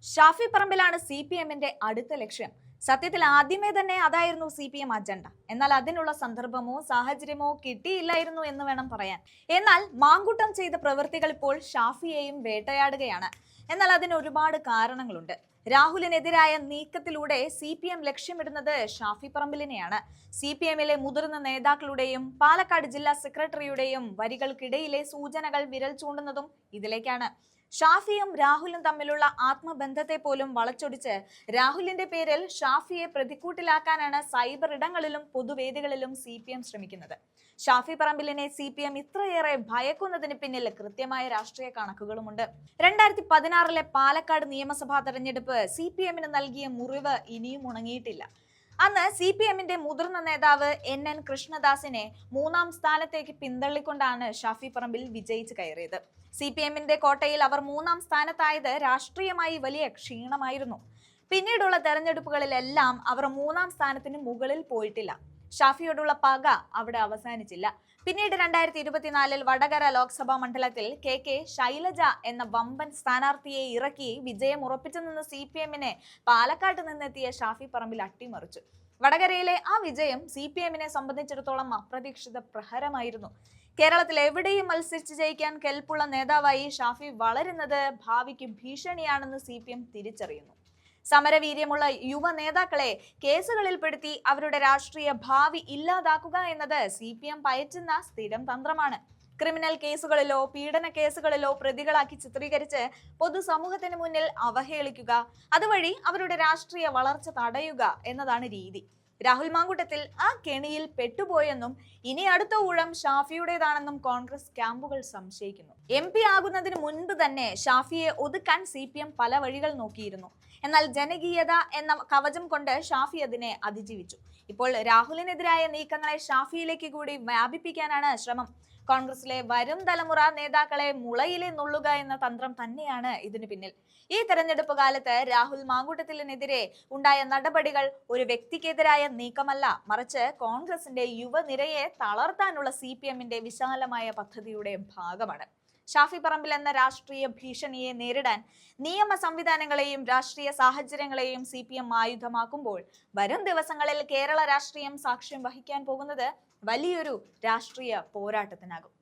ഷാഫി പറമ്പിലാണ് CPM-ന്റെ അടുത്ത ലക്ഷ്യം. സത്യത്തിൽ ആദ്യമേ തന്നെ അതായിരുന്നു CPM അജണ്ട. എന്നാൽ അതിനുള്ള സന്ദർഭമോ സാഹചര്യമോ കിട്ടിയില്ലായിരുന്നു എന്ന് വേണം പറയാൻ. എന്നാൽ മാങ്കൂട്ടം ചെയ്ത പ്രവൃത്തികൾ ഇപ്പോൾ ഷാഫിയെയും വേട്ടയാടുകയാണ്. എന്നാൽ അതിന് ഒരുപാട് കാരണങ്ങളുണ്ട്. രാഹുലിനെതിരായ നീക്കത്തിലൂടെ CPM ലക്ഷ്യമിടുന്നത് ഷാഫി പറമ്പിലിനെയാണ്. CPM-ലെ മുതിർന്ന നേതാക്കളുടെയും പാലക്കാട് ജില്ലാ സെക്രട്ടറിയുടെയും വരികൾക്കിടയിലെ സൂചനകൾ വിരൽ ചൂണ്ടുന്നതും ഇതിലേക്കാണ്. ഷാഫിയും രാഹുലും തമ്മിലുള്ള ആത്മബന്ധത്തെ പോലും വളച്ചൊടിച്ച് രാഹുലിന്റെ പേരിൽ ഷാഫിയെ പ്രതിക്കൂട്ടിലാക്കാനാണ് സൈബർ ഇടങ്ങളിലും പൊതുവേദികളിലും CPM ശ്രമിക്കുന്നത്. ഷാഫി പറമ്പിലിനെ CPM ഇത്രയേറെ ഭയക്കുന്നതിന് പിന്നിൽ കൃത്യമായ രാഷ്ട്രീയ കണക്കുകളുമുണ്ട്. 2016-ലെ പാലക്കാട് നിയമസഭാ തെരഞ്ഞെടുപ്പ് CPM-ന് നൽകിയ മുറിവ് ഇനിയും ഉണങ്ങിയിട്ടില്ല. അന്ന് CPM-ന്റെ മുതിർന്ന നേതാവ് NN കൃഷ്ണദാസിനെ 3-ാം സ്ഥാനത്തേക്ക് പിന്തള്ളിക്കൊണ്ടാണ് ഷാഫി പറമ്പിൽ വിജയിച്ചു കയറിയത്. CPM-ന്റെ കോട്ടയിൽ അവർ 3-ാം സ്ഥാനത്തായത് രാഷ്ട്രീയമായി വലിയ ക്ഷീണമായിരുന്നു. പിന്നീടുള്ള തെരഞ്ഞെടുപ്പുകളിലെല്ലാം അവർ 3-ാം സ്ഥാനത്തിന് മുകളിൽ പോയിട്ടില്ല. ഷാഫിയോടുള്ള പക അവിടെ അവസാനിച്ചില്ല. പിന്നീട് 2024-ൽ വടകര ലോക്സഭാ മണ്ഡലത്തിൽ KK ശൈലജ എന്ന വമ്പൻ സ്ഥാനാർത്ഥിയെ ഇറക്കി വിജയം ഉറപ്പിച്ചു നിന്ന് CPM-നെ പാലക്കാട്ട് നിന്നെത്തിയ ഷാഫി പറമ്പിൽ അട്ടിമറിച്ചു. വടകരയിലെ ആ വിജയം CPM-നെ സംബന്ധിച്ചിടത്തോളം അപ്രതീക്ഷിത പ്രഹരമായിരുന്നു. കേരളത്തിൽ എവിടെയും മത്സരിച്ച് ജയിക്കാൻ കെൽപ്പുള്ള നേതാവായി ഷാഫി വളരുന്നത് ഭാവിക്ക് ഭീഷണിയാണെന്ന് CPM തിരിച്ചറിയുന്നു. സമരവീര്യമുള്ള യുവ നേതാക്കളെ കേസുകളിൽപ്പെടുത്തി അവരുടെ രാഷ്ട്രീയ ഭാവി ഇല്ലാതാക്കുക എന്നത് CPM പയറ്റുന്ന സ്ഥിരം തന്ത്രമാണ്. ക്രിമിനൽ കേസുകളിലോ പീഡന കേസുകളിലോ പ്രതികളാക്കി ചിത്രീകരിച്ച് പൊതുസമൂഹത്തിന് മുന്നിൽ അവഹേളിക്കുക, അതുവഴി അവരുടെ രാഷ്ട്രീയ വളർച്ച തടയുക എന്നതാണ് രീതി. രാഹുൽ മാങ്കൂട്ടത്തിൽ ആ കെണിയിൽ പെട്ടുപോയെന്നും ഇനി അടുത്ത ഊഴം ഷാഫിയുടേതാണെന്നും കോൺഗ്രസ് ക്യാമ്പുകൾ സംശയിക്കുന്നു. MP ആകുന്നതിന് മുൻപ് തന്നെ ഷാഫിയെ ഒതുക്കാൻ CPM പല വഴികൾ നോക്കിയിരുന്നു. എന്നാൽ ജനകീയത എന്ന കവചം കൊണ്ട് ഷാഫി അതിനെ അതിജീവിച്ചു. ഇപ്പോൾ രാഹുലിനെതിരായ നീക്കങ്ങളെ ഷാഫിയിലേക്ക് കൂടി വ്യാപിപ്പിക്കാനാണ് ശ്രമം. കോൺഗ്രസിലെ വരും തലമുറ നേതാക്കളെ മുളയിലെ നുള്ളുക എന്ന തന്ത്രം തന്നെയാണ് ഇതിനു പിന്നിൽ. ഈ തെരഞ്ഞെടുപ്പ് കാലത്ത് രാഹുൽ മാങ്കൂട്ടത്തിനെതിരെ ഉണ്ടായ നടപടികൾ ഒരു വ്യക്തിക്കെതിരായ നീക്കമല്ല, മറിച്ച് കോൺഗ്രസിന്റെ യുവനിരയെ തളർത്താനുള്ള CPM-ന്റെ വിശാലമായ പദ്ധതിയുടെ ഭാഗമാണ്. ഷാഫി പറമ്പിൽ എന്ന രാഷ്ട്രീയ ഭീഷണിയെ നേരിടാൻ നിയമ സംവിധാനങ്ങളെയും രാഷ്ട്രീയ സാഹചര്യങ്ങളെയും CPM ആയുധമാക്കുമ്പോൾ വരും ദിവസങ്ങളിൽ കേരള രാഷ്ട്രീയം സാക്ഷ്യം വഹിക്കാൻ പോകുന്നത് വലിയൊരു രാഷ്ട്രീയ പോരാട്ടത്തിനാകും.